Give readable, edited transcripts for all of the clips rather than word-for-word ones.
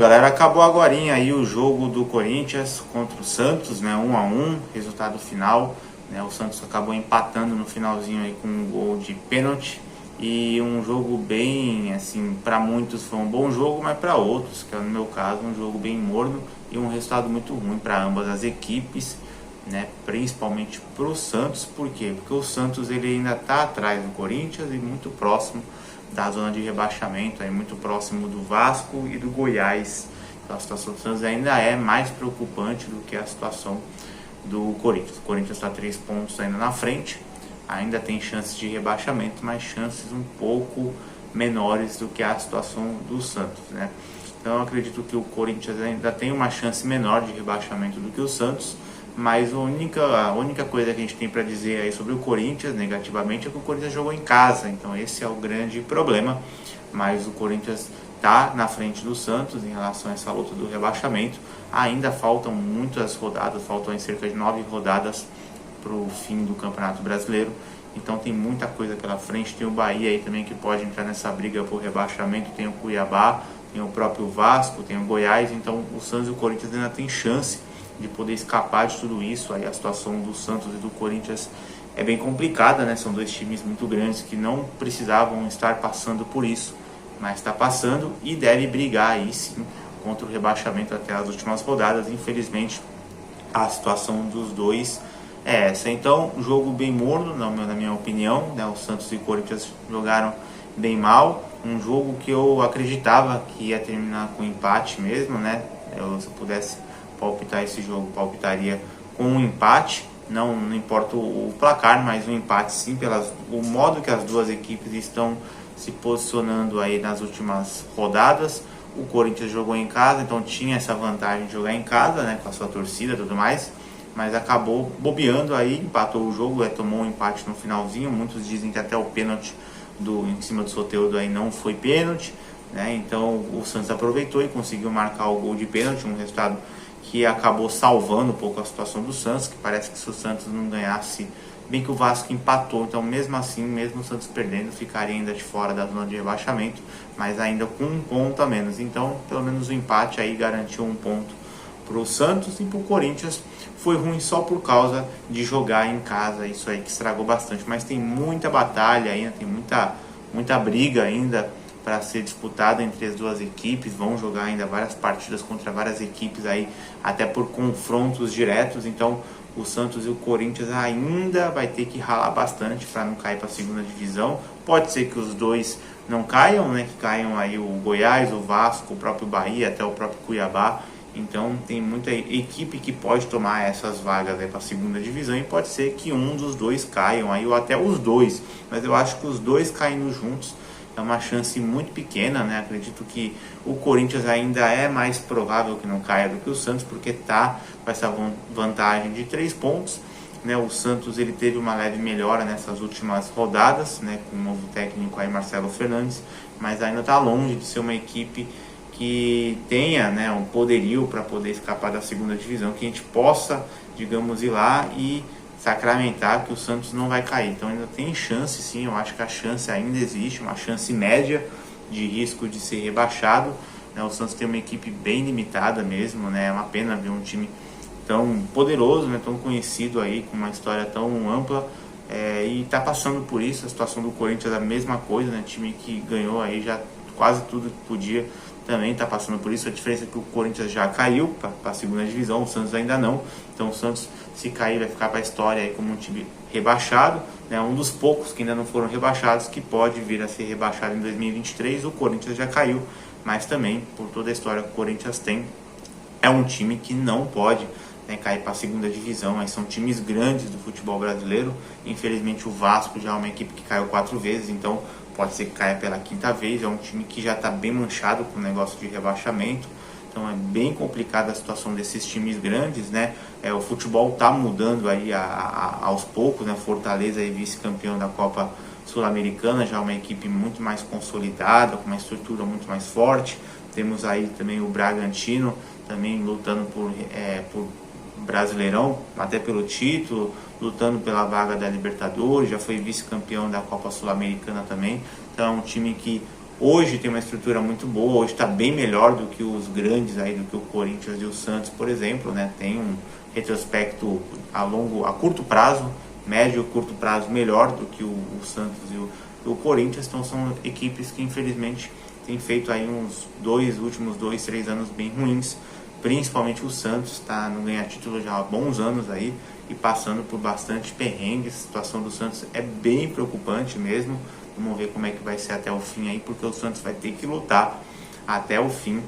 galera, acabou agorinha aí o jogo do Corinthians contra o Santos, né, 1-1, resultado final, né, o Santos acabou empatando no finalzinho aí com um gol de pênalti, e um jogo bem, assim, para muitos foi um bom jogo, mas para outros, que é no meu caso, um jogo bem morno e um resultado muito ruim para ambas as equipes, né, principalmente para o Santos. Por quê? Porque o Santos ele ainda está atrás do Corinthians e muito próximo da zona de rebaixamento, aí muito próximo do Vasco e do Goiás. Então a situação do Santos ainda é mais preocupante do que a situação do Corinthians. O Corinthians está 3 pontos ainda na frente, ainda tem chances de rebaixamento, mas chances um pouco menores do que a situação do Santos, né? Então eu acredito que o Corinthians ainda tem uma chance menor de rebaixamento do que o Santos, mas a única coisa que a gente tem para dizer aí sobre o Corinthians negativamente é que o Corinthians jogou em casa, então esse é o grande problema. Mas o Corinthians está na frente do Santos em relação a essa luta do rebaixamento. Ainda faltam muitas rodadas, faltam cerca de 9 rodadas para o fim do Campeonato Brasileiro, então tem muita coisa pela frente. Tem o Bahia aí também que pode entrar nessa briga por rebaixamento, tem o Cuiabá, tem o próprio Vasco, tem o Goiás. Então o Santos e o Corinthians ainda tem chance de poder escapar de tudo isso. Aí a situação do Santos e do Corinthians é bem complicada, né? São dois times muito grandes que não precisavam estar passando por isso, mas está passando e deve brigar aí sim contra o rebaixamento até as últimas rodadas. Infelizmente a situação dos dois é essa. Então, jogo bem morno, na minha opinião, né? O Santos e o Corinthians jogaram bem mal, um jogo que eu acreditava que ia terminar com empate mesmo, né? Se eu pudesse palpitar esse jogo, palpitaria com um empate, não importa o placar, mas um empate sim, o modo que as duas equipes estão se posicionando aí nas últimas rodadas. O Corinthians jogou em casa, então tinha essa vantagem de jogar em casa, né, com a sua torcida e tudo mais, mas acabou bobeando aí, empatou o jogo, tomou um empate no finalzinho. Muitos dizem que até o pênalti em cima do Soteldo aí não foi pênalti, né? Então o Santos aproveitou e conseguiu marcar o gol de pênalti, um resultado que acabou salvando um pouco a situação do Santos, que parece que se o Santos não ganhasse, bem que o Vasco empatou, então mesmo assim, mesmo o Santos perdendo, ficaria ainda de fora da zona de rebaixamento, mas ainda com um ponto a menos. Então pelo menos o empate aí garantiu um ponto para o Santos. E para o Corinthians foi ruim só por causa de jogar em casa, isso aí que estragou bastante. Mas tem muita batalha ainda, tem muita briga ainda para ser disputada entre as duas equipes. Vão jogar ainda várias partidas contra várias equipes aí, até por confrontos diretos. Então o Santos e o Corinthians ainda vai ter que ralar bastante para não cair para a segunda divisão. Pode ser que os dois não caiam, né? Que caiam aí o Goiás, o Vasco, o próprio Bahia, até o próprio Cuiabá. Então tem muita equipe que pode tomar essas vagas para a segunda divisão, e pode ser que um dos dois caiam aí, ou até os dois, mas eu acho que os dois caindo juntos é uma chance muito pequena, né? Acredito que o Corinthians ainda é mais provável que não caia do que o Santos, porque tá com essa vantagem de 3 pontos, né? O Santos ele teve uma leve melhora nessas últimas rodadas, né? Com o novo técnico aí, Marcelo Fernandes, mas ainda está longe de ser uma equipe que tenha, né, um poderio para poder escapar da segunda divisão, que a gente possa, digamos, ir lá e sacramentar que o Santos não vai cair. Então ainda tem chance sim, eu acho que a chance ainda existe, uma chance média de risco de ser rebaixado, né? O Santos tem uma equipe bem limitada mesmo, né? É uma pena ver um time tão poderoso, né, tão conhecido aí, com uma história tão ampla, e está passando por isso. A situação do Corinthians é a mesma coisa, né? Time que ganhou aí já quase tudo que podia, também está passando por isso. A diferença é que o Corinthians já caiu para a segunda divisão, o Santos ainda não. Então o Santos, se cair, vai ficar para a história aí como um time rebaixado, né? Um dos poucos que ainda não foram rebaixados, que pode vir a ser rebaixado em 2023. O Corinthians já caiu, mas também, por toda a história que o Corinthians tem, é um time que não pode, né, cair para a segunda divisão. Aí são times grandes do futebol brasileiro. Infelizmente o Vasco já é uma equipe que caiu 4 vezes, então pode ser que caia pela 5ª vez. É um time que já está bem manchado com o negócio de rebaixamento. Então é bem complicada a situação desses times grandes, né? O futebol está mudando aí aos poucos, né? Fortaleza é vice-campeão da Copa Sul-Americana, já é uma equipe muito mais consolidada, com uma estrutura muito mais forte. Temos aí também o Bragantino, também lutando por Brasileirão, até pelo título, lutando pela vaga da Libertadores, já foi vice-campeão da Copa Sul-Americana também. Então é um time que Hoje tem uma estrutura muito boa, hoje está bem melhor do que os grandes aí, do que o Corinthians e o Santos, por exemplo, né? Tem um retrospecto a curto prazo, médio e curto prazo melhor do que o Santos e o Corinthians. Então são equipes que infelizmente têm feito aí últimos 2, 3 anos bem ruins. Principalmente o Santos está não ganha título já há bons anos aí e passando por bastante perrengue. A situação do Santos é bem preocupante mesmo. Vamos ver como é que vai ser até o fim aí, porque o Santos vai ter que lutar até o fim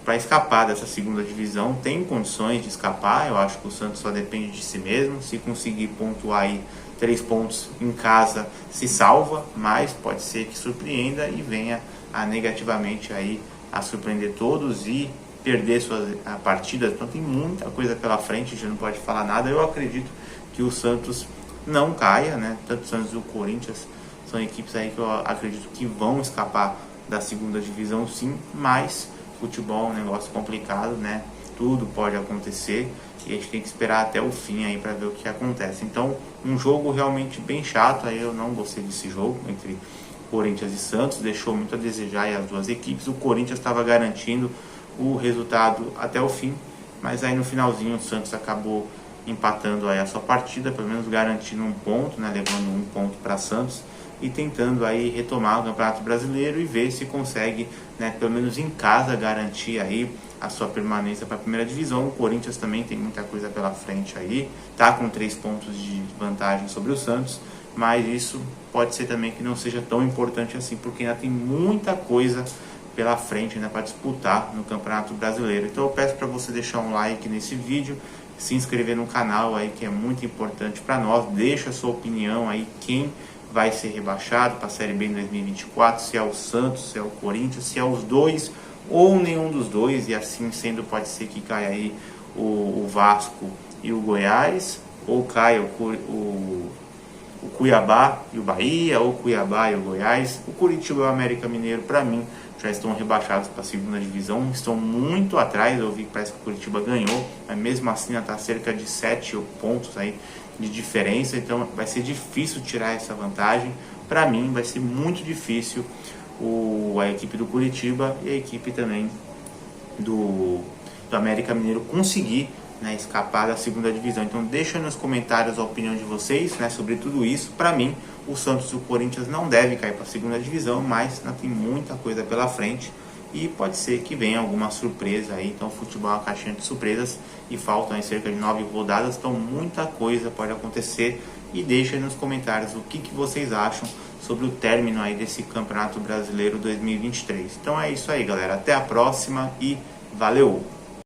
para escapar dessa segunda divisão. Tem condições de escapar, eu acho que o Santos só depende de si mesmo. Se conseguir pontuar aí 3 pontos em casa, se salva, mas pode ser que surpreenda e venha a negativamente aí a surpreender todos e perder suas partidas. Então tem muita coisa pela frente, a gente não pode falar nada. Eu acredito que o Santos não caia, né? Tanto o Santos e o Corinthians são equipes aí que eu acredito que vão escapar da segunda divisão, sim, mas futebol é um negócio complicado, né? Tudo pode acontecer e a gente tem que esperar até o fim aí para ver o que acontece. Então, um jogo realmente bem chato, aí eu não gostei desse jogo entre Corinthians e Santos, deixou muito a desejar aí as duas equipes. O Corinthians estava garantindo o resultado até o fim, mas aí no finalzinho o Santos acabou empatando aí a sua partida, pelo menos garantindo um ponto, né, levando um ponto para Santos e tentando aí retomar o Campeonato Brasileiro e ver se consegue, né, pelo menos em casa, garantir aí a sua permanência para a primeira divisão. O Corinthians também tem muita coisa pela frente aí, tá com 3 pontos de vantagem sobre o Santos, mas isso pode ser também que não seja tão importante assim, porque ainda tem muita coisa pela frente, né, para disputar no Campeonato Brasileiro. Então eu peço para você deixar um like nesse vídeo, se inscrever no canal aí, que é muito importante para nós. Deixa a sua opinião aí, quem vai ser rebaixado para a Série B em 2024, se é o Santos, se é o Corinthians, se é os dois ou nenhum dos dois, e assim sendo pode ser que caia aí o Vasco e o Goiás, ou caia o Cuiabá e o Bahia, ou Cuiabá e o Goiás. O Curitiba e o América Mineiro, para mim, já estão rebaixados para a segunda divisão, estão muito atrás. Eu vi que parece que o Curitiba ganhou, mas mesmo assim está cerca de 7 pontos aí de diferença, então vai ser difícil tirar essa vantagem. Para mim vai ser muito difícil a equipe do Curitiba e a equipe também do América Mineiro conseguir, né, escapar da segunda divisão. Então deixa nos comentários a opinião de vocês, né, sobre tudo isso. Para mim, o Santos e o Corinthians não devem cair para a segunda divisão, mas ainda tem muita coisa pela frente e pode ser que venha alguma surpresa aí. Então o futebol é uma caixinha de surpresas e faltam aí cerca de 9 rodadas, então muita coisa pode acontecer. E deixa aí nos comentários o que vocês acham sobre o término aí desse Campeonato Brasileiro 2023. Então é isso aí, galera, até a próxima e valeu!